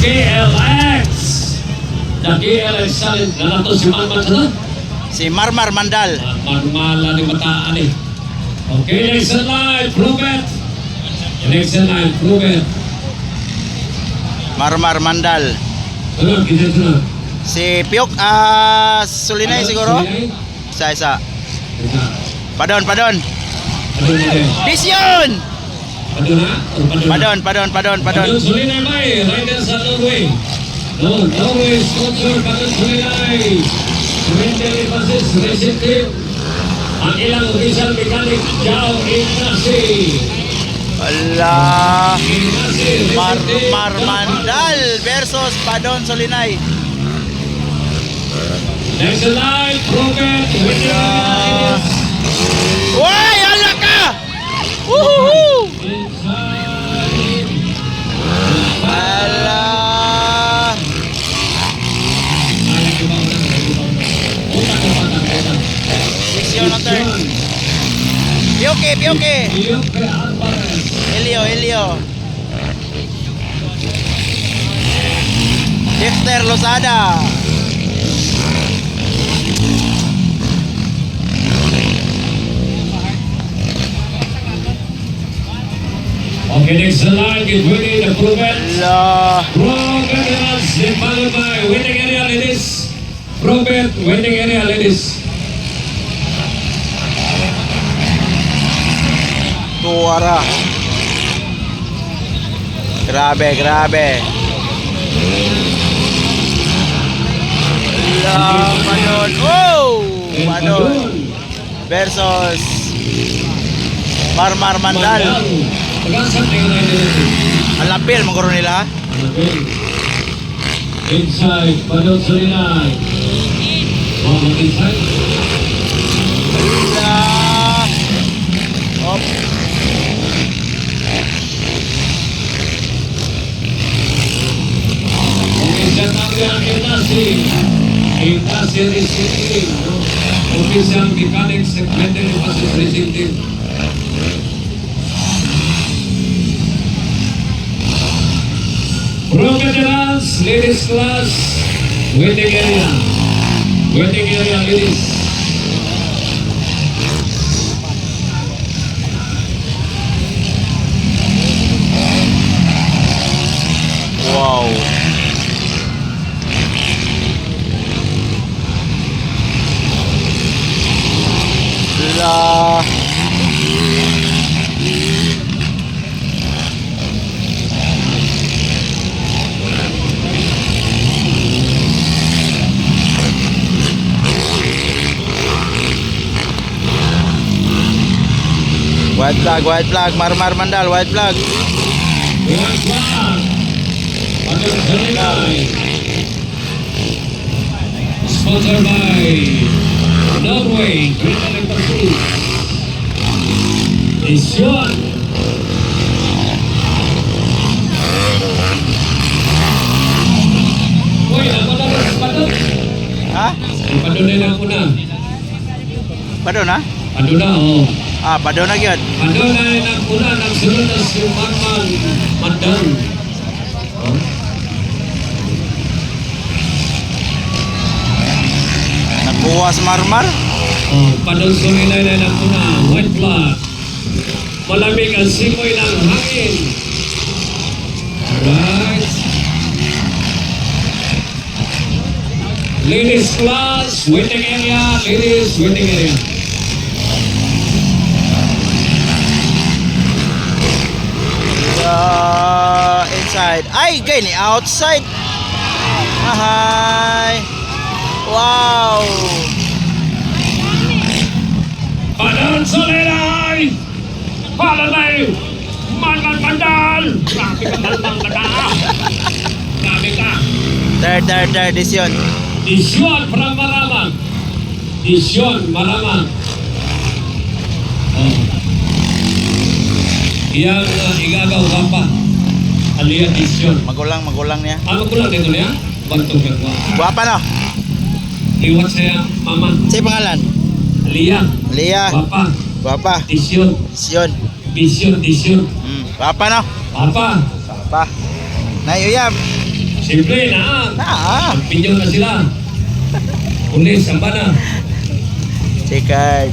KLX. The KLX salin. Nanato si Marmar sa Si Marmar Mandal. Marmala ni Mataan eh. Okay, next in line, prove it. Next in line, prove it. Marmar Mandal. Sunod, kita sunod. Si Piok Sulinay siguro. Isa. Padon. Padon. Disyon. Padon na? Padon. Padon Sulinay May, rider sa Norway. Norway sponsor Padon Sulinay. Cemetery Buses Racing Team. Ang ilang official mechanic, Jao Ignasi. Ala. Marmar Mandal versus Padon Sulinay. Next in line, Robert. Why, ala ka! Woohoo! Ala. Seksyon na turn. Pioke. Elio. Dexter Lozada. Okay, next in line, get ready to prove it. La. Robert is followed by waiting area ladies. Robert, waiting area ladies. Tuara. Grabe. La, Padon. Oh! Padon versus Marmar Mandal. Pag-asap na yung identity. Alapil, magkaro nila. Inside, Padon Sulinay. Inside. La. Op. Ignasi Racing Team. Official Mechanics Cemetery Buses Racing Team. Pro veterans, ladies class, waiting area. Waiting area, ladies. Wow. La. White flag, Marmar Mandal, white flag. White flag. Padon Sulinay. Sponsored by Norway, Great Electric. Isyon. Uy, ako na rin si Padon. Ha? Si Padon na lang una. Padon ha? Padon na, oo. Padon na gyud. Padon na rin ang una. Nagsunod na si Marmar Mandal. Nagbuwas Marmar. Padon Sulinay na lang una. White flag. Malamig ang simoy ng hangin. Alright. Ladies class, waiting area. Ladies, waiting area. Inside. Ay, gani outside. Ahay. Wow. Padon Sulinay! Palalay! Marmar Mandal! Grabe ka malmang ganda! Grabe ka! Third decision. Disyon from Maramang! Disyon Maramang! Iyang igagaw ka pa. Aliyah disyon. Magulang niya. Ano ko lang dito niya? Bantong gagwa. Guwapa no? Iwat siya mama. Sa pangalan? Aliyah. Leah. Papa. Guwapa. Disyon. Sion. Disyon. Guwapa no? Papa. Papa. Nay uyab. Simple na. Ah, Pinyo na sila. Unis, samba na. checkered.